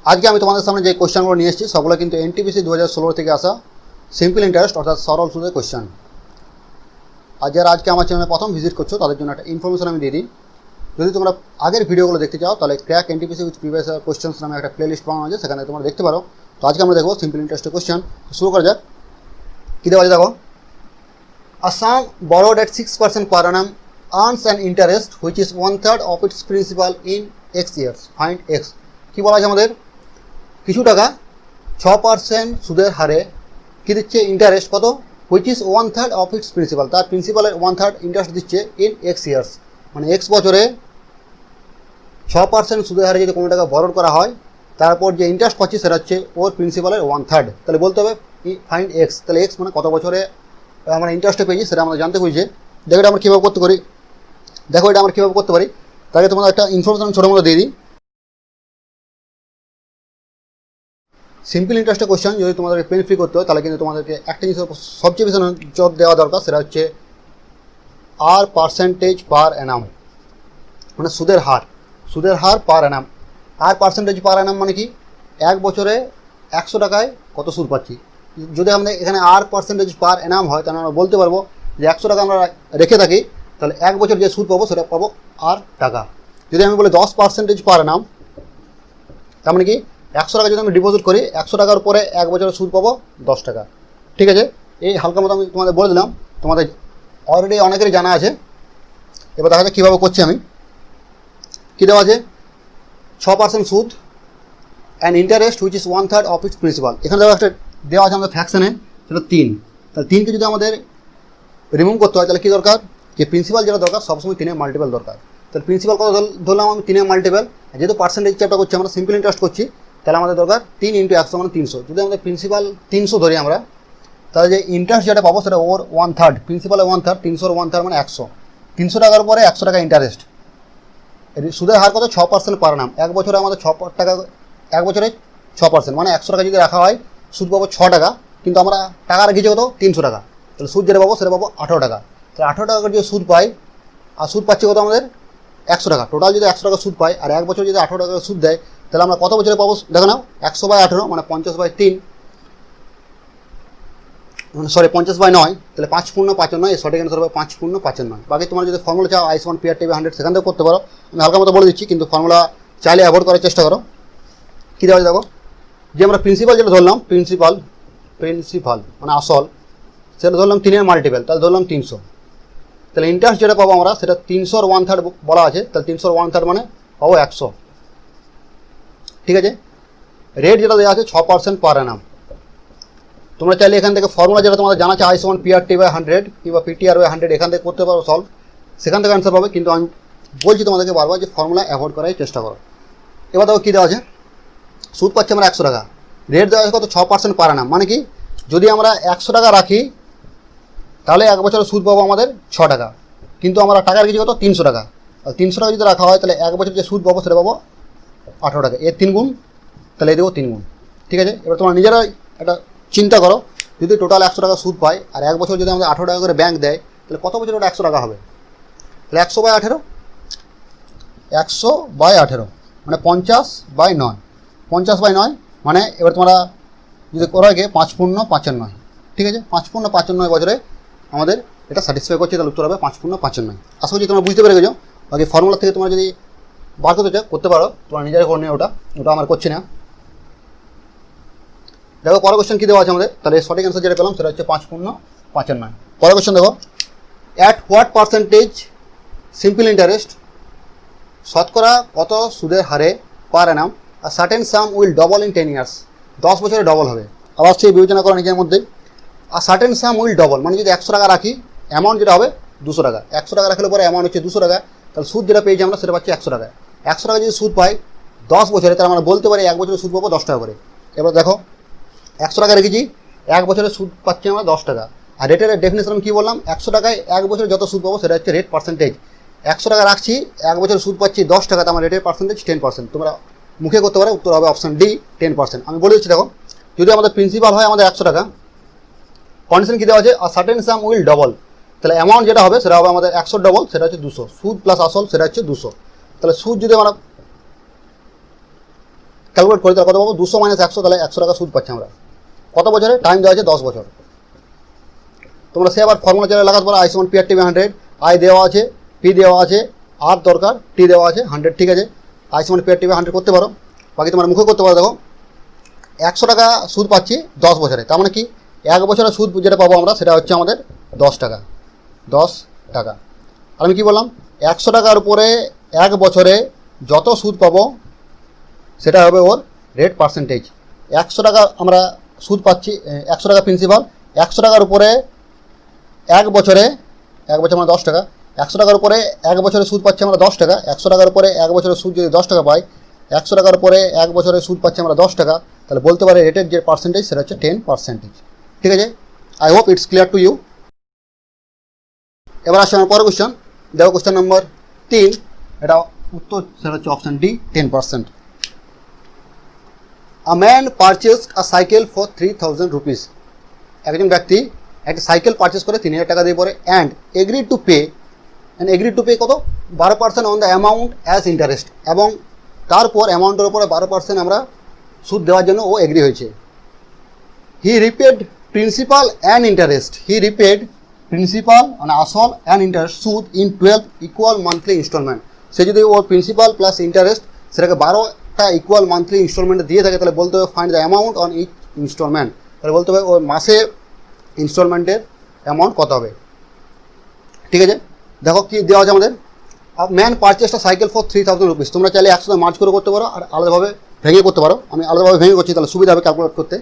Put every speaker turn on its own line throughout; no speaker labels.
আজকে আমি তোমাদের সামনে যে কোশ্চেনগুলো নিয়ে এসেছি সবগুলো কিন্তু এনটিপিসি 2016 থেকে আসা সিম্পল ইন্টারেস্ট অর্থাৎ সরল সুদের কোশ্চেন। আর যারা আজকে আমার চ্যানেলে প্রথম ভিজিট করছো তাদের জন্য একটা ইনফরমেশন আমি দিয়ে দিই। যদি তোমরা আগের ভিডিওগুলো দেখতে চাও তাহলে crack NTPC with previous questions নামে একটা প্লেলিস্ট বানানো আছে, সেখানে তোমরা দেখতে পারো। তো আজকে আমরা দেখবো সিম্পল ইন্টারেস্টের কোশ্চেন। শুরু করা যাক। কী দেওয়া আছে দেখো, a sum borrowed at 6% per annum earns an interest which is 1/3 of its principal in x years. Find x. কী বলা আছে আমাদের, কিছু টাকা 6% সুদের হারে কী দিচ্ছে, ইন্টারেস্ট কত, which is 1/3 of its principal, তার প্রিন্সিপালের 1/3 ইন্টারেস্ট দিচ্ছে ইন এক্স ইয়ার্স, মানে এক্স বছরে 6% সুদের হারে যদি কোনো টাকা বরোড করা হয় তারপর যে ইন্টারেস্ট পাচ্ছি সেটা হচ্ছে ওর প্রিন্সিপালের 1/3। তাহলে বলতে হবে ফাইন্ড এক্স। তাহলে এক্স মানে কত বছরে আমরা ইন্টারেস্টে পেয়েছি সেটা আমরা জানতে খুঁজছে। দেখো এটা আমরা কীভাবে করতে পারি, তাকে তোমাদের একটা ইনফরমেশন ছোটো মতো দিয়ে দিই। সিম্পল ইন্টারেস্টের কোশ্চেন যদি তোমাদেরকে পেন ফ্রি করতে হয় তাহলে কিন্তু তোমাদেরকে একটা জিনিসের সবচেয়ে বেশি জোর দেওয়া দরকার, সেটা হচ্ছে আর পার্সেন্টেজ পার অ্যানাম, মানে সুদের হার পার অ্যানাম। আর পার্সেন্টেজ পার অ্যানাম মানে কি, এক বছরে 100 টাকায় কত সুদ পাচ্ছি। যদি আমরা এখানে আর পার্সেন্টেজ পার অ্যানাম হয় তাহলে আমরা বলতে পারবো যে 100 টাকা আমরা রেখে থাকি, তাহলে এক বছর যে সুদ পাবো সেটা পাবো আর টাকা। যদি আমি বলি 10% পার অ্যানাম, তার মানে কি 100 টাকা যদি আমি ডিপোজিট করি 100 টাকার উপরে এক বছরের সুদ পাবো 10 টাকা। ঠিক আছে, এই হালকা মতো আমি তোমাদের বলে দিলাম, তোমাদের অলরেডি অনেকেরই জানা আছে। এবার দেখা যাক কীভাবে করছি আমি। কী দেওয়া আছে, 6% সুদ and interest which is 1/3 of its principal. এখানে একটা দেওয়া আছে আমাদের ফ্র্যাকশানে, সেটা 3। তাহলে 3কে যদি আমাদের রিমুভ করতে হয় তাহলে কী দরকার, যে প্রিন্সিপাল যেটা দরকার সবসময় 3-এর মাল্টিপল দরকার। তাহলে প্রিন্সিপাল কত ধরলাম আমি, 3-এর মাল্টিপল। যেহেতু পার্সেন্টেজ চ্যাপ্টার করছি আমরা, সিম্পল ইন্টারেস্ট করছি, তাহলে আমাদের দরকার 3 × 100 মানে 300। যদি আমাদের প্রিন্সিপাল 300 ধরি আমরা, তাহলে যে ইন্টারেস্ট যেটা পাবো সেটা ওর 1/3, প্রিন্সিপালের 1/3, 300-র 1/3 মানে 100। 300 টাকার উপরে 100 টাকা ইন্টারেস্ট। সুদের হার কত, 6% পার অ্যানাম। এক বছরে আমাদের 6 টাকা, এক বছরে 6% মানে 100 টাকা যদি রাখা হয় সুদ পাবো 6 টাকা, কিন্তু আমরা টাকা রেখেছি কত, 300 টাকা। তাহলে সুদ যেটা পাবো সেটা পাবো 18 টাকা। তাহলে 18 টাকা যদি সুদ পাই, আর সুদ পাচ্ছি কত আমাদের 100 টাকা। টোটাল যদি 100 টাকা সুদ পাই আর এক বছর যদি 18 টাকা সুদ দেয়, তাহলে আমরা কত বছরে পাবো দেখো নাও, 100/18 মানে 50/3, মানে সরি 50/9, তাহলে 5×5=9। সঠিক অ্যান্সার হবে 5×5=9। বাকি তোমার যদি ফর্মুলা চাও IS1 PRTB 100 সেখান থেকে করতে পারো, আমি হালকা মতো বলে দিচ্ছি, কিন্তু ফর্মুলা চাইলে অ্যাভয়েড করার চেষ্টা করো। কী দেওয়া দেখো, যে আমরা প্রিন্সিপাল যেটা ধরলাম, প্রিন্সিপাল মানে আসল, সেটা ধরলাম 3-এর মাল্টিপল, তাহলে ধরলাম 300। তাহলে ইন্টারেস্ট যেটা পাবো আমরা সেটা 300-র 1/3 বলা আছে, তাহলে 300-র 1/3 মানে পাবো 100। ঠিক আছে, রেট যেটা দেওয়া আছে 6% পার অ্যানাম। তোমরা চাইলে এখান থেকে ফর্মুলা যেটা তোমাদের জানা আছে IS1 PRT/100 কিংবা PTR/100 এখান থেকে করতে পারো সলভ, সেখান থেকে অ্যান্সার পাবে। কিন্তু আমি বলছি তোমাদেরকে বারবার যে ফর্মুলা অ্যাভয়েড করার চেষ্টা করো। এবার দেখো কী দেওয়া আছে, সুদ পাচ্ছি আমরা 100 টাকা, রেট দেওয়া আছে কত, 6% পার অ্যানাম। মানে কি, যদি আমরা 100 টাকা রাখি তাহলে এক বছরের সুদ পাবো আমাদের 6 টাকা, কিন্তু আমরা টাকা রেখেছি কত, 300 টাকা। আর 300 টাকা যদি রাখা হয় তাহলে এক বছর যে সুদ পাবো সেটা পাবো 18 টাকা। এর 3 গুণ, তাহলে এই দেবো 3 গুণ। ঠিক আছে, এবার তোমরা নিজেরাই একটা চিন্তা করো, যদি টোটাল 100 টাকা সুদ পাই আর এক বছর যদি আমাদের 18 টাকা করে ব্যাংক দেয়, তাহলে কত বছর ওটা 100 টাকা হবে। তাহলে 100/18, 100/18 মানে 50/9, 50/9 মানে এবার তোমরা যদি করা গিয়ে 5×5=9। ঠিক আছে, 5×5=9 বছরে আমাদের এটা স্যাটিসফাই করছে, তাহলে উত্তর হবে 5×5=9। আশা করছি তোমরা বুঝতে পেরে গেছো। বাকি ফর্মুলা থেকে তোমরা যদি বার করতে চাও করতে পারো, তোমরা নিজেরাই করে নিও, ওটা আমার করছি না। দেখো পরের কোশ্চেন কী দেওয়া আছে আমাদের, তাহলে সঠিক অ্যান্সার যেটা পেলাম সেটা হচ্ছে 5×5=9। পরের কোশ্চেন দেখো, at what percentage simple interest, শতকরা কত সুদের হারে per annum a certain sum will double in 10 years, 10 বছরে ডবল হবে। আবার সেই বিবেচনা করা নিজের মধ্যে। Are certain sum will double মানে যদি 100 টাকা রাখি অ্যামাউন্ট যেটা হবে 200 টাকা, 100 টাকা রাখলে পরে অ্যামাউন্ট হচ্ছে 200 টাকা, তাহলে সুদ যেটা পেয়েছি আমরা সেটা পাচ্ছি 100 টাকা। 100 টাকা যদি সুদ পাই 10 বছরে, তাহলে আমরা বলতে পারি এক বছরে সুদ পাবো 10 টাকা করে। এবার দেখো 100 টাকা রেখেছি, এক বছরে সুদ পাচ্ছি আমরা 10 টাকা। আর রেটের ডেফিনেশন আমি কী বললাম, 100 টাকায় এক বছরে যত সুদ পাবো সেটা হচ্ছে রেট পার্সেন্টেজ। 100 টাকা রাখছি, এক বছর সুদ পাচ্ছি 10 টাকা, তো আমার রেটের পার্সেন্টেজ 10%। তোমরা মুখে করতে পারো, উত্তর হবে অপশান ডি 10%। আমি বলে দিচ্ছি দেখো, যদি আমাদের প্রিন্সিপাল হয় আমাদের 100 টাকা, কন্ডিশন কী দেওয়া আছে, are certain sum will double, তাহলে অ্যামাউন্ট যেটা হবে সেটা হবে আমাদের 100 ডবল, সেটা হচ্ছে 200, সুদ প্লাস আসল সেটা হচ্ছে 200। তাহলে সুদ যদি আমরা ক্যালকুলেট করি তাহলে কত পাবো, 200 - 100, তাহলে 100 টাকা সুদ পাচ্ছি আমরা। কত বছরে? টাইম দেওয়া আছে 10 বছর। তোমরা সে আবার ফর্মুলা চাইলে লাগাতে পারো, I = P/100, আই দেওয়া আছে, পি দেওয়া আছে, আর দরকার, টি দেওয়া আছে 100, ঠিক আছে। I = P/100 করতে পারো, বাকি তোমরা মুখে করতে পারো। দেখো 100 টাকা সুদ পাচ্ছি 10 বছরে, তার মানে কি 1 বছরের সুদ যেটা পাবো আমরা সেটা হচ্ছে আমাদের 10 টাকা। 10 টাকা। আর আমি কী বললাম, 100 টাকার উপরে 1 বছরে যত সুদ পাবো সেটা হবে ওর রেট পার্সেন্টেজ। 100 টাকা আমরা সুদ পাচ্ছি, 100 টাকা প্রিন্সিপাল, 100 টাকার উপরে 1 বছরে, 1 বছর মানে 10 টাকা, 100 টাকার উপরে 1 বছরে সুদ পাচ্ছি আমরা 10 টাকা। 100 টাকার উপরে 1 বছরের সুদ যদি 10 টাকা পাই, 100 টাকার উপরে 1 বছরের সুদ পাচ্ছি আমরা 10 টাকা, তাহলে বলতে পারি রেটের যে পার্সেন্টেজ সেটা হচ্ছে 10%, ঠিক আছে। I hope it's clear to you. এবার আসছে আমার পরের কোশ্চেন। দেখো কোশ্চেন নম্বর 3, এটা উত্তর সেটা হচ্ছে option D, 10%। A man purchased a cycle for 3000 rupees. একজন ব্যক্তি একটা সাইকেল পারচেস করে 3000 টাকা দিয়ে পরে অ্যান্ড এগ্রিড টু পে কত, 12% on the amount as interest, এবং তারপর অ্যামাউন্টের উপরে 12% আমরা সুদ দেওয়ার জন্য ও এগ্রি হয়েছে। হি রিপেড প্রিন্সিপাল অ্যান্ড ইন্টারেস্ট, মানে আসল অ্যান্ড ইন্টারেস্ট সুদ ইন 12 ইকুয়াল মান্থলি ইনস্টলমেন্ট। সে যদি ওর প্রিন্সিপাল প্লাস ইন্টারেস্ট সেটাকে 12টা ইকুয়াল মান্থলি ইনস্টলমেন্টে দিয়ে থাকে, তাহলে বলতে হবে find the amount on each instalment. তাহলে বলতে হবে ওর মাসে ইনস্টলমেন্টের অ্যামাউন্ট কত হবে, ঠিক আছে। দেখো কি দেওয়া আছে আমাদের, man purchased a cycle for 3000 rupees. তোমরা চাইলে একসাথে মার্চ করে করতে পারো আর আলাদাভাবে ভেঙে করতে পারো, আমি আলাদাভাবে ভেঙে করছি তাহলে সুবিধা হবে ক্যালকুলেট করতে।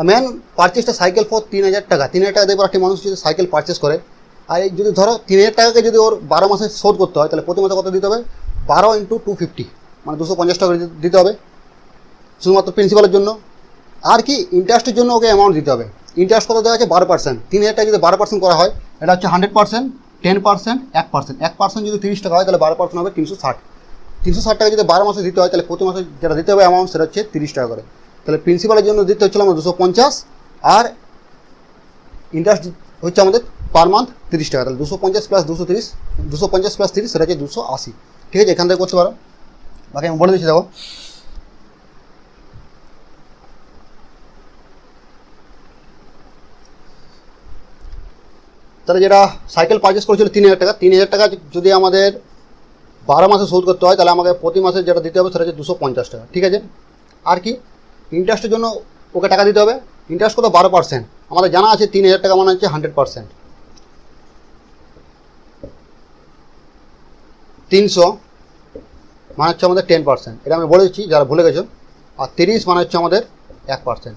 Man purchased a cycle for 3000 টাকা। 3000 টাকা দিয়ে একটি মানুষ যদি সাইকেল পারচেস করে, আর যদি ধরো 3000 টাকাকে যদি ওর 12 মাসে শোধ করতে হয়, তাহলে প্রতি মাসে কত দিতে হবে, 12 × 250, মানে 250 টাকা দিতে হবে শুধুমাত্র প্রিন্সিপালের জন্য। আর কি ইন্টারেস্টের জন্য ওকে অ্যামাউন্ট দিতে হবে। ইন্টারেস্ট কত দেওয়া আছে, 12%। 3000 টাকা যদি 12% করা হয়, এটা হচ্ছে 100%, 10%, 1%। 1% যদি 30 টাকা হয়, তাহলে 12% হবে 360। 360 টাকা যদি 12 মাসে দিতে হয়, তাহলে প্রতি মাসে যেটা দিতে হবে অ্যামাউন্ট সেটা হচ্ছে 30 টাকা করে। তাহলে প্রিন্সিপালের জন্য দিতে হচ্ছিল আমরা 250, আর ইন্টারেস্ট হচ্ছে আমাদের পার মান্থ 30 টাকা। তাহলে 250 + 230, 250 + 30 সেটা হচ্ছে 280, ঠিক আছে। এখান থেকে করতে পারো, বাকি আমি বলে দিচ্ছি। দেখো তাহলে যেটা সাইকেল পারচেস করেছিল 3000 টাকা, 3000 টাকা যদি আমাদের 12 মাসে শোধ করতে হয়, তাহলে আমাকে প্রতি মাসে যেটা দিতে হবে সেটা হচ্ছে 250 টাকা, ঠিক আছে। আর কি ইন্টারেস্টের জন্য ওকে টাকা দিতে হবে। ইন্টারেস্ট কত, 12%। আমাদের জানা আছে 3000 টাকা মানে হচ্ছে 100%, 300 মানে হচ্ছে আমাদের 10%, এটা আমি বলে দিচ্ছি যারা ভুলে গেছো। আর 30 মানে হচ্ছে আমাদের 1%।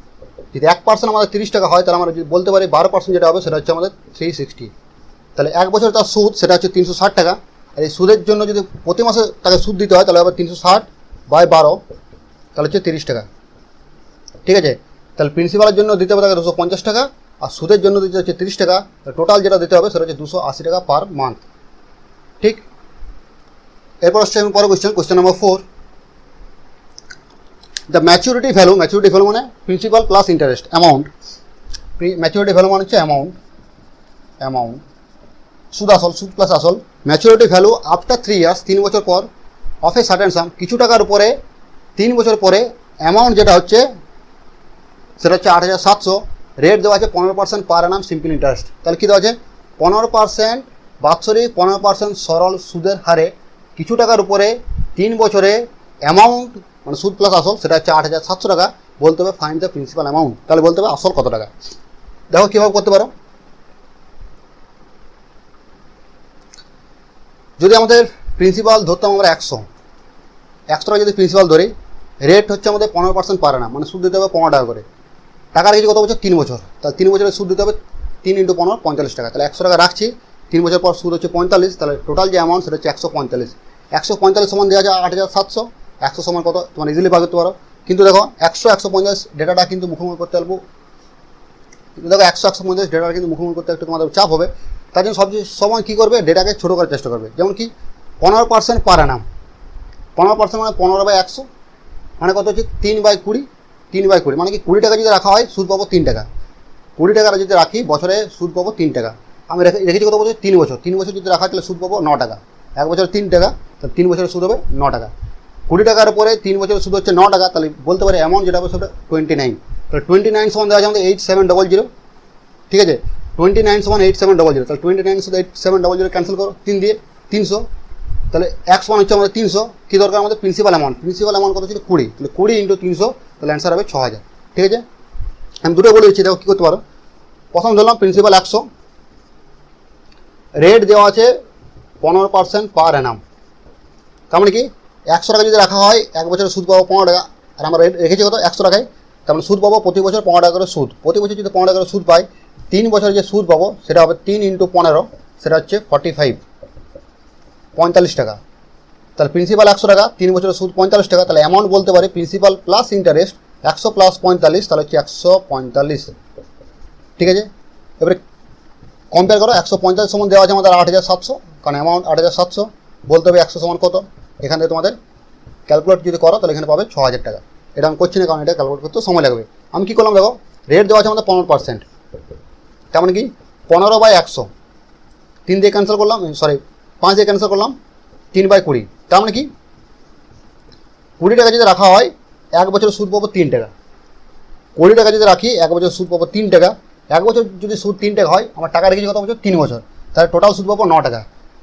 যদি 1% আমাদের 30 টাকা হয়, তাহলে আমরা যদি বলতে পারি 12% যেটা হবে সেটা হচ্ছে আমাদের 360। তাহলে 1 বছর তার সুদ সেটা হচ্ছে 360 টাকা। আর এই সুদের জন্য যদি প্রতি মাসে তাকে সুদ দিতে হয়, তাহলে আবার 360/12, তাহলে হচ্ছে 30 টাকা, ঠিক আছে। তাহলে প্রিন্সিপালের জন্য দিতে হবে তাকে 250 টাকা, আর সুদের জন্য দিতে হচ্ছে 30 টাকা। টোটাল যেটা দিতে হবে সেটা হচ্ছে 280 টাকা পার মান্থ, ঠিক। এরপর হচ্ছে আমি পরে question number 4। The maturity value মানে principal plus interest amount. Maturity value মানে হচ্ছে অ্যামাউন্ট সুদ প্লাস আসল। ম্যাচুরিটি ভ্যালু আফটার 3 ইয়ার্স, 3 বছর পর, অফ এ সার্টেন সাম, কিছু টাকার উপরে 3 বছর পরে অ্যামাউন্ট যেটা হচ্ছে সেটা হচ্ছে 8700। রেট দেওয়া আছে 15% পার অ্যানাম সিম্পল ইন্টারেস্ট। তাহলে কী দেওয়া আছে, 15% বাৎসরিক, 15% সরল সুদের হারে কিছু টাকার উপরে 3 বছরে অ্যামাউন্ট মানে সুদ প্লাস আসল সেটা হচ্ছে 8700 টাকা। বলতে হবে ফাইন্ড দ্য প্রিন্সিপাল অ্যামাউন্ট, তাহলে বলতে হবে আসল কত টাকা। দেখো কীভাবে করতে পারো। যদি আমাদের প্রিন্সিপাল ধরতাম আমরা 100 টাকা যদি প্রিন্সিপাল ধরি, রেট হচ্ছে আমাদের 15% পার অ্যানাম, মানে সুদ দিতে হবে 15 টাকা করে। টাকার কিছু কত বছর, 3 বছর। তাহলে 3 বছরের সুদ দিতে হবে 3 × 15 45 টাকা। তাহলে 100 টাকা রাখছি, 3 বছর পর সুদ হচ্ছে 45, তাহলে টোটাল যে অ্যামাউন্ট সেটা হচ্ছে 145। 145 সমান দেওয়া যায় 8700। 100 সমান কত তোমার ইজিলি বার করতে পারো। কিন্তু দেখো 150 ডেটাটা কিন্তু মুখোমুখি করতে পারবো। কিন্তু দেখো 150 ডেটাটা কিন্তু মুখোমুখি করতে একটু তোমাদের চাপ হবে। তার জন্য সময় কী করবে, ডেটাকে ছোটো করার চেষ্টা করবে। যেমন কি 15% পার অ্যানাম, 15% মানে 15/100, মানে কত হচ্ছে 3/20, 3/20 মানে কি 20 টাকা যদি রাখা হয় সুদ পাবো 3 টাকা। 20 টাকা যদি রাখি বছরে সুদ পাবো 3 টাকা। আমি রেখেছি কত বছর, 3 বছর। 3 বছর যদি রাখা তাহলে সুদ পাবো 9 টাকা। 1 বছরে 3 টাকা, তাহলে 3 বছরের সুদ হবে 9 টাকা। 20 টাকার উপরে 3 বছরের সুদ হচ্ছে 9 টাকা, তাহলে বলতে পারি অ্যামাউন্ট যেটা হবে সেটা 29। তাহলে 29 সমান দেওয়া আছে আমাদের 8700, ঠিক আছে। 29 সমান 8700, তাহলে 29 সাথে 8700 ক্যান্সেল করো 3 দিয়ে 300, তাহলে 1 সমান হচ্ছে আমাদের 300। কী দরকার আমাদের? প্রিন্সিপাল অ্যামাউন্ট কত ছিল? 20, তাহলে 20 ইন্টু 300, তাহলে অ্যান্সার হবে 6000, ঠিক আছে। আমি দুটো বলে দিচ্ছি, দেখো কী করতে পারো। প্রথম ধরলাম প্রিন্সিপাল 100, রেট দেওয়া আছে 15% পার অ্যানাম, তার মানে কি 100 টাকা যদি রাখা হয় 1 বছরের সুদ পাবো 15 টাকা, আর আমরা রেট রেখেছি কত? 100 টাকায়, তার মানে সুদ পাবো প্রতি বছর 15 টাকা করে সুদ। প্রতি বছর যদি 15 টাকা করে সুদ পাই, 3 বছরে যে সুদ পাবো সেটা হবে 3 ইন্টু 15, সেটা হচ্ছে 45 টাকা। তাহলে প্রিন্সিপাল 100 টাকা, 3 বছরের সুদ 45 টাকা, তাহলে অ্যামাউন্ট বলতে পারি প্রিন্সিপাল প্লাস ইন্টারেস্ট 100 প্লাস 45, তাহলে হচ্ছে 145, ঠিক আছে। এবারে কম্পেয়ার করো, 145 সমান দেওয়া আছে আমাদের 8700, কারণ অ্যামাউন্ট 8700, বলতে হবে 100 সমান কত। এখান থেকে তোমাদের ক্যালকুলেট যদি করো তাহলে এখানে পাবে 6000 টাকা। এটা আমি করছি না, কারণ এটা ক্যালকুলেট করতে সময় লাগবে। আমি কী করলাম দেখো, রেট দেওয়া আছে আমাদের 15%, তার মানে কি 15/100, 3 দিয়ে ক্যান্সেল করলাম, 5 দিয়ে ক্যান্সেল করলাম, 3/20, তার মানে কি 20 টাকা যদি রাখা হয় 1 বছরের সুদ পাবো 3 টাকা। 20 টাকা যদি রাখি 1 বছরের সুদ পাবো 3 টাকা। 1 বছর যদি সুদ 3 টাকা হয়, আমার টাকা রেখেছি কত বছর? 3 বছর, তাহলে টোটাল সুদ পাবো 9 টাকা।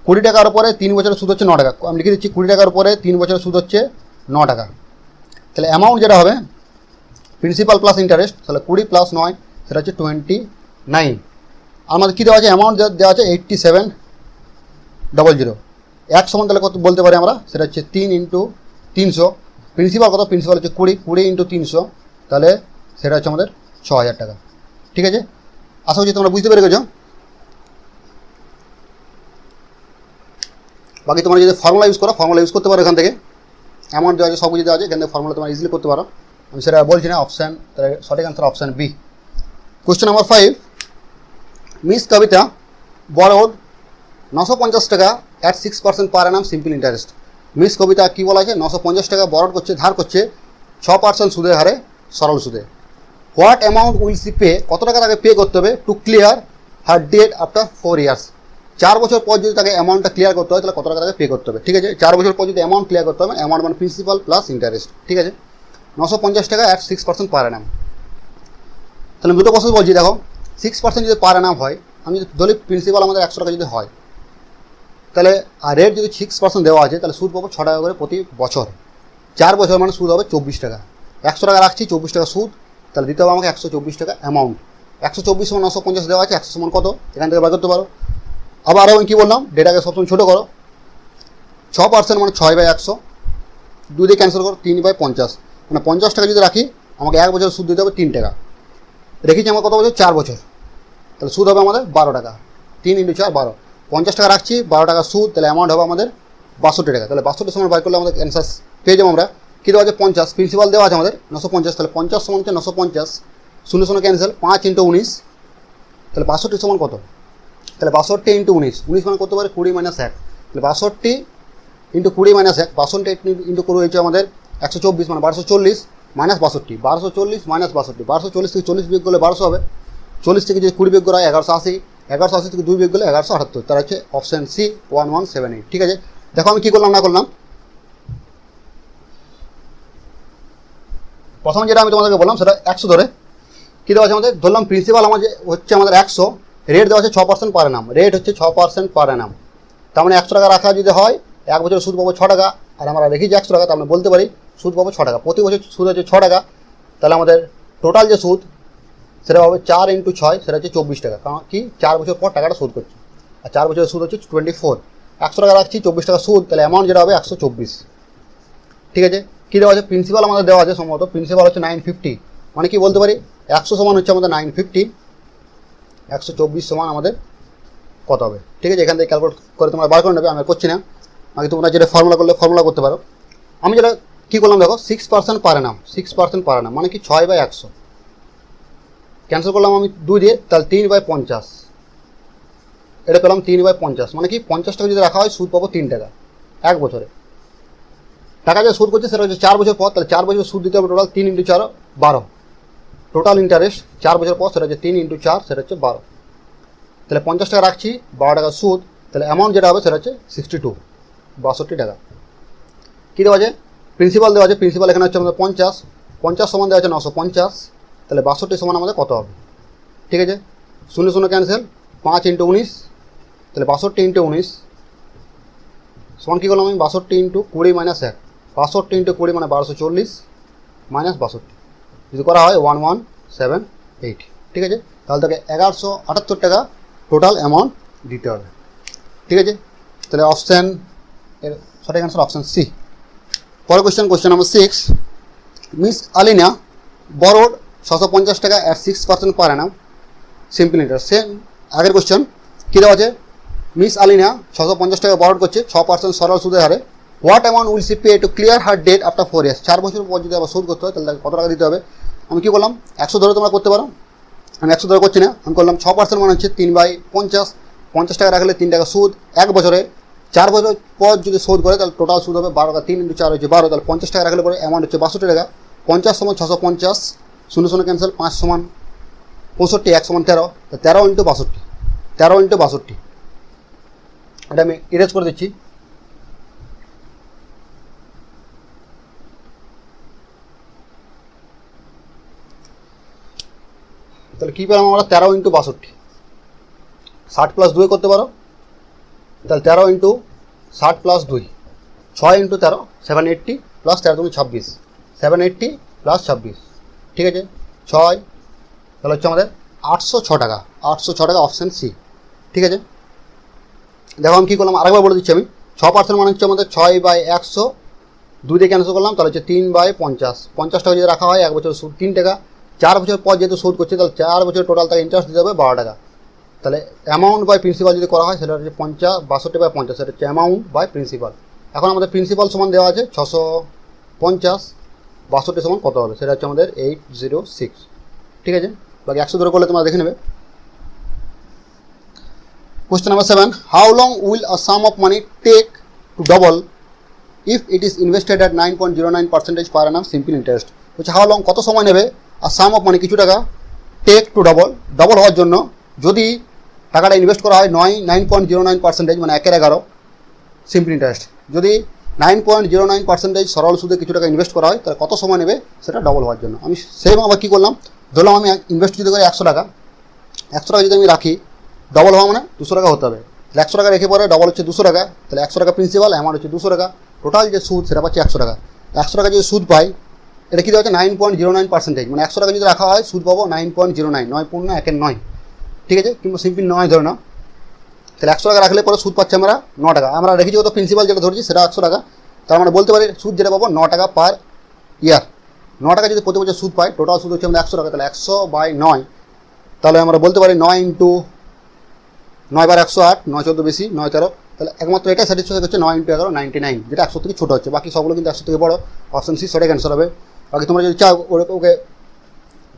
20 টাকার উপরে 3 বছরের সুদ হচ্ছে 9 টাকা, আমি লিখে দিচ্ছি 20 টাকার উপরে 3 বছরের সুদ হচ্ছে 9 টাকা। তাহলে অ্যামাউন্ট যেটা হবে প্রিন্সিপাল প্লাস ইন্টারেস্ট, তাহলে 20 প্লাস 9, সেটা হচ্ছে 29। আমাদের কী দেওয়া আছে? অ্যামাউন্ট দেওয়া আছে 8700। 1 সমান তাহলে কত বলতে পারি আমরা? সেটা হচ্ছে 3 ইন্টু 300। প্রিন্সিপাল কত? প্রিন্সিপাল হচ্ছে 20 ইন্টু 300, তাহলে সেটা হচ্ছে আমাদের 6000 টাকা, ঠিক আছে। আশা করছি তোমরা বুঝতে পেরে গেছো। বাকি তোমরা যদি ফর্মুলা ইউজ করো, ফর্মুলা ইউজ করতে পারো এখান থেকে। অ্যামাউন্ট দেওয়া আছে, সব কিছু দেওয়া আছে, এখান থেকে ফর্মুলা তোমরা ইজিলি করতে পারো। আমি সেটা বলছি না, অপশান, তাহলে সঠিক answer option B. Question number 5, Miss Kabita borrowed 950 টাকা at 6% per annum simple interest. Miss Kabita কী বলা আছে? 950 টাকা বরোড করছে, ধার করছে 6% সুদের হারে, সরল সুদে। What amount will she pay, কত টাকা তাকে পে করতে হবে two clear her debt after 4 years. 4 বছর পর যদি তাকে অ্যামাউন্টটা ক্লিয়ার করতে হয়, তাহলে কত টাকা তাকে পে করতে হবে, ঠিক আছে। 4 বছর পর যদি অ্যামাউন্ট ক্লিয়ার করতে হবে, অ্যামাউন্ট মানে প্রিন্সিপাল প্লাস ইন্টারেস্ট, ঠিক আছে। 950 টাকা অ্যাট 6% পার অ্যানাম। তাহলে দুটো প্রসেস বলছি, দেখো 6% যদি পার অ্যানাম হয়, আমি যদি ধরি প্রিন্সিপাল আমাদের 100 টাকা যদি হয়, তাহলে আর রেট যদি 6% দেওয়া আছে, তাহলে সুদ পাবো 6 টাকা করে প্রতি বছর। 4 বছর মানে সুদ হবে 24 টাকা। 100 টাকা রাখছি, 24 টাকা সুদ, তাহলে দিতে হবে আমাকে 124 টাকা অ্যামাউন্ট। 124 সমান 950 দেওয়া আছে, 100 সমান কত এখান থেকে বার করতে পারো। আবার আমি কী বললাম, ডেটাকে সবসময় ছোটো করো। 6% মানে 6/100, 2 দিয়ে ক্যান্সেল করো, 3/50, মানে 50 টাকা যদি রাখি, আমাকে 1 বছর সুদ দিতে হবে 3 টাকা। রেখেছি আমার কত বছর? 4 বছর, তাহলে সুদ হবে আমাদের 12 টাকা। 3 ইন্টু 4 12, 50 টাকা রাখছি, 12 টাকা সুদ, তাহলে অ্যামাউন্ট হবে আমাদের 62 টাকা। তাহলে 62 সময় বার করলে আমাদের অ্যান্সার পেয়ে যাবো আমরা। কী দেওয়া আছে? 50, প্রিন্সিপাল দেওয়া আছে আমাদের 950, তাহলে 50 সমান হচ্ছে 950, 0 ক্যান্সেল, 5 ইন্টু 19, তাহলে 62 সমান কত? তাহলে 62 ইন্টু 19, 19 মানে করতে পারে 20 - 1, তাহলে 62 ইন্টু 20 - 1, 62 ইন্টু 20 হয়েছে আমাদের 124, মানে 1240 মাইনাস 62, 1240 মাইনাস 62, 1240 থেকে 40 বিয়োগ করলে 1200 হবে। 40 থেকে যদি 20 বিয়োগ করা হয় 1180, 1180 থেকে 2 বিয়োগ করলে 1178, তার হচ্ছে অপশান সি 1178, ঠিক আছে। দেখো আমি কী করলাম না করলাম। প্রথম যেটা আমি তোমাদেরকে বললাম সেটা 100 ধরে কী দেওয়া আছে আমাদের, ধরলাম প্রিন্সিপাল আমার যে হচ্ছে আমাদের 100, রেট দেওয়া আছে 6% পার অ্যানাম, রেট হচ্ছে 6% পার অ্যানাম, তার মানে 100 টাকা রাখা যদি হয় 1 বছরের সুদ পাবো 6 টাকা, আর আমরা রেখেছি 100 টাকা, তার মানে বলতে পারি সুদ পাবো 6 টাকা। প্রতি বছর সুদ হচ্ছে 6 টাকা, তাহলে আমাদের টোটাল যে সুদ সেটা হবে 4 ইন্টু 6, সেটা হচ্ছে 24 টাকা, কারণ কি 4 বছর পর টাকাটা শোধ করছে, আর 4 বছরের সুদ হচ্ছে 24। 100 টাকা রাখছি, 24 টাকা সুদ, তাহলে অ্যামাউন্ট যেটা হবে 124, ঠিক আছে। কী দেওয়া আছে? প্রিন্সিপাল আমাদের দেওয়া আছে সম্ভবত, প্রিন্সিপাল হচ্ছে 950, মানে কি বলতে পারি 100 সমান হচ্ছে আমাদের 950, 124 সমান আমাদের কত হবে, ঠিক আছে। এখান থেকে ক্যালকুলেট করে তোমরা বার করে নেবে, আমি করছি না। বাকি তোমরা যেটা ফর্মুলা করলে ফর্মুলা করতে পারো। আমি যেটা কী করলাম দেখো, 6% পার অ্যানাম, 6% পার অ্যানাম মানে কি 6/100, ক্যান্সেল করলাম আমি 2 দিয়ে, তাহলে 3/50, এটা পেলাম 3/50, মানে কি 50 টাকা যদি রাখা হয় সুদ পাবো 3 টাকা 1 বছরে। টাকা যে সুদ করছে সেটা হচ্ছে 4 বছর পর, তাহলে 4 বছর সুদ দিতে হবে টোটাল 3 ইন্টু 4 12, টোটাল ইন্টারেস্ট 4 বছর পর সেটা হচ্ছে 3 ইন্টু 4, সেটা হচ্ছে 12, তাহলে 50 টাকা রাখছি, 12 টাকা সুদ, তাহলে অ্যামাউন্ট যেটা হবে সেটা হচ্ছে 62 টাকা। কী দেওয়া আছে? প্রিন্সিপাল দেওয়া আছে, প্রিন্সিপাল এখানে হচ্ছে আমাদের 50, 50 সমান দেওয়া আছে 950, তাহলে 62 সমান আমাদের কত হবে? ঠিক আছে, 0 0 ক্যান্সেল, 5 × 19, তাহলে 62 × 19 সমান কী করলাম আমি? 62 × 20 - 1, 62 × 20 মানে 1240 মাইনাস 62, যদি করা হয় 1178। ঠিক আছে, তাহলে তাকে 1178 টাকা টোটাল অ্যামাউন্ট দিতে হবে। ঠিক আছে, তাহলে অপশান এর সঠিক অ্যান্সার অপশান সি। পরের question number 6, miss Alina borrowed 650 টাকা at 6% per annum simple interest. Same আগের কোয়েশ্চেন কী দেওয়া আছে? মিস আলিনা 650 টাকা বরোড করছে 6% সরল সুদের হারে। What amount will she pay to clear her debt after 4 years? 4 বছর পর যদি আবার শোধ করতে হয় তাহলে তাকে কত টাকা দিতে হবে? আমি কী করলাম, 100 ধরে তোমরা করতে পারো, আমি 100 ধরে করছি না, আমি করলাম 6% মানে হচ্ছে 3/50, 50 টাকা রাখলে 3 টাকা সুদ। 1 বছরে 4 বছর পর যদি শোধ করে তাহলে টোটাল সুদ হবে 12 টাকা, 3 × 4 হচ্ছে 12, তাহলে 50 টাকা রাখলে পরে অ্যামাউন্ট হচ্ছে 62 টাকা। 50 সমান 650, 0 0 ক্যান্সেল, 5 সমান 65, 1 সমান 13, 13 × 62, 13 × 62, এটা আমি ইরেজ করে দিচ্ছি। তাহলে কী পেলাম আমরা? 13 × 62, 60 + 2 করতে পারো, তাহলে 13 × 60 + 2, 6 × 13, 780 + 13 × 26, 780 + 26, ঠিক আছে 6, তাহলে হচ্ছে আমাদের 806 টাকা, 806 টাকা অপশান সি। ঠিক আছে, দেখো আমি কী করলাম আরেকবার বলে দিচ্ছি আমি। 6% মানে হচ্ছে আমাদের 6/100, 2 দিয়ে ক্যান্সেল করলাম, তাহলে হচ্ছে 3/50, 50 টাকা যদি রাখা হয় 1 বছর সুদ 3 টাকা। 4 বছর পর যেহেতু শোধ করছে তাহলে 4 বছর টোটাল তাকে ইন্টারেস্ট দিতে হবে 12 টাকা। তাহলে অ্যামাউন্ট বাই প্রিন্সিপাল যদি করা হয় সেটা হচ্ছে 62/50, সেটা হচ্ছে অ্যামাউন্ট বাই প্রিন্সিপাল। এখন আমাদের প্রিন্সিপাল সমান দেওয়া আছে 650, 62 সমান কত হবে? সেটা হচ্ছে আমাদের 806। ঠিক আছে, বাকি 100 ধরে করলে তোমরা দেখে নেবে। Question number 7, how long will a sum of money take to double if it is invested at 9.09% per annum simple interest? হচ্ছে হাউ লং, কত সময় নেবে আর সাম অফ মানি কিছু টাকা টেক টু ডবল হওয়ার জন্য যদি টাকাটা ইনভেস্ট করা হয় 9.09% মানে 1/11 সিম্পল ইন্টারেস্ট। যদি 9.09% সরল সুদে কিছু টাকা ইনভেস্ট করা হয় তাহলে কত সময় নেবে সেটা ডবল হওয়ার জন্য? আমি সেম আবার কী করলাম, ধরলাম আমি ইনভেস্ট যদি করি 100 টাকা, 100 টাকা যদি আমি রাখি ডবল হওয়া মানে 200 টাকা হতে হবে। তাহলে 100 টাকা রেখে পরে ডবল হচ্ছে 200 টাকা, তাহলে 100 টাকা প্রিন্সিপাল, অ্যামাউন্ট হচ্ছে 200 টাকা, টোটাল যে সুদ সেটা পাচ্ছি 100 টাকা। 100 টাকা যদি সুদ পাই, এটা কী দেওয়া হচ্ছে 9.09%, মানে 100 টাকা যদি রাখা হয় সুদ পাবো 9.09, 9 পূর্ণ 1 9, ঠিক আছে, কিংবা সিম্পল 9 ধরে নাও। তাহলে 100 টাকা রাখলে পরে সুদ পাচ্ছি আমরা 9 টাকা। আমরা রেখেছি কত? প্রিন্সিপাল যেটা ধরেছি সেটা 100 টাকা, তার মানে বলতে পারি সুদ যেটা পাবো 9 টাকা পার ইয়ার। 9 টাকা যদি প্রতি বছর সুদ পাই, টোটাল সুদ হচ্ছে আমাদের 100 টাকা, তাহলে 100/9, তাহলে আমরা বলতে পারি 9 × 9 বার 108, 9 14 বেশি 9 13, তাহলে একমাত্র এটা স্যাটিসফাই হচ্ছে 9 × 11 99, যেটা 100 থেকে ছোটো হচ্ছে, বাকি সবগুলো কিন্তু 100 থেকে বড়ো। অপশন সি সঠিক অ্যান্সার হবে। বাকি তোমরা যদি চাও ওকে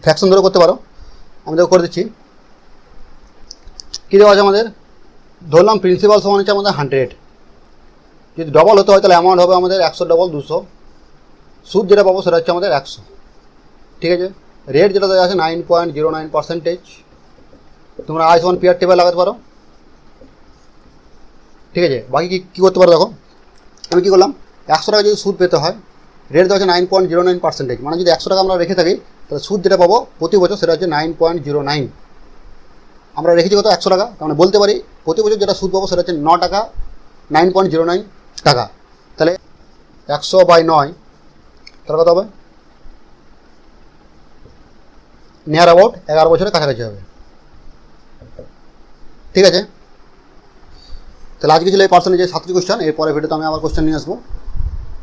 ফ্র্যাকশন ধরে করতে পারো, আমি দেখো করে দিচ্ছি। কী দেওয়া আছে আমাদের? ধরলাম প্রিন্সিপাল সমান হচ্ছে আমাদের 100, যদি ডবল হতে হয় তাহলে অ্যামাউন্ট হবে আমাদের 100 ডবল 200, সুদ যেটা পাবো সেটা হচ্ছে আমাদের 100। ঠিক আছে, রেট যেটা দেওয়া আছে 9.09%, তোমরা I/1 পিয়ার টেবিল লাগাতে পারো। ঠিক আছে, বাকি কী করতে পারো দেখো, আমি কী করলাম 100 টাকা যদি সুদ পেতে হয়, রেট দেওয়া আছে 9.09%, মানে যদি 100 টাকা আমরা রেখে থাকি তাহলে সুদ যেটা পাবো প্রতি বছর সেটা হচ্ছে 9.09। আমরা রেখেছি কত? 100 টাকা, তার মানে বলতে পারি প্রতি বছর যেটা সুদ পাবো সেটা হচ্ছে 9 টাকা, 9.09 টাকা। তাহলে 100/9 তাহলে কত হবে? নিয়ার অ্যাবাউট 11 বছরের কাছাকাছি হবে। ঠিক আছে, তাহলে আজকে ছিল এই পার্সেন্টেজের 7টি কোয়েশ্চেন। এরপরে ভিডিওতে আমি আবার কোয়েশ্চেন নিয়ে আসবো,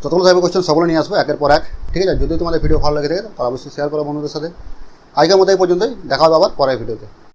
যতগুলো থাকবে কোয়েশ্চেন সবগুলো নিয়ে আসবো একের পর এক। ঠিক আছে, যদি তোমাদের ভিডিও ভালো লেগে থাকে তাহলে অবশ্যই শেয়ার করো বন্ধুদের সাথে। আজকের মতো এই পর্যন্তই, দেখা হবে আবার পরের ভিডিওতে।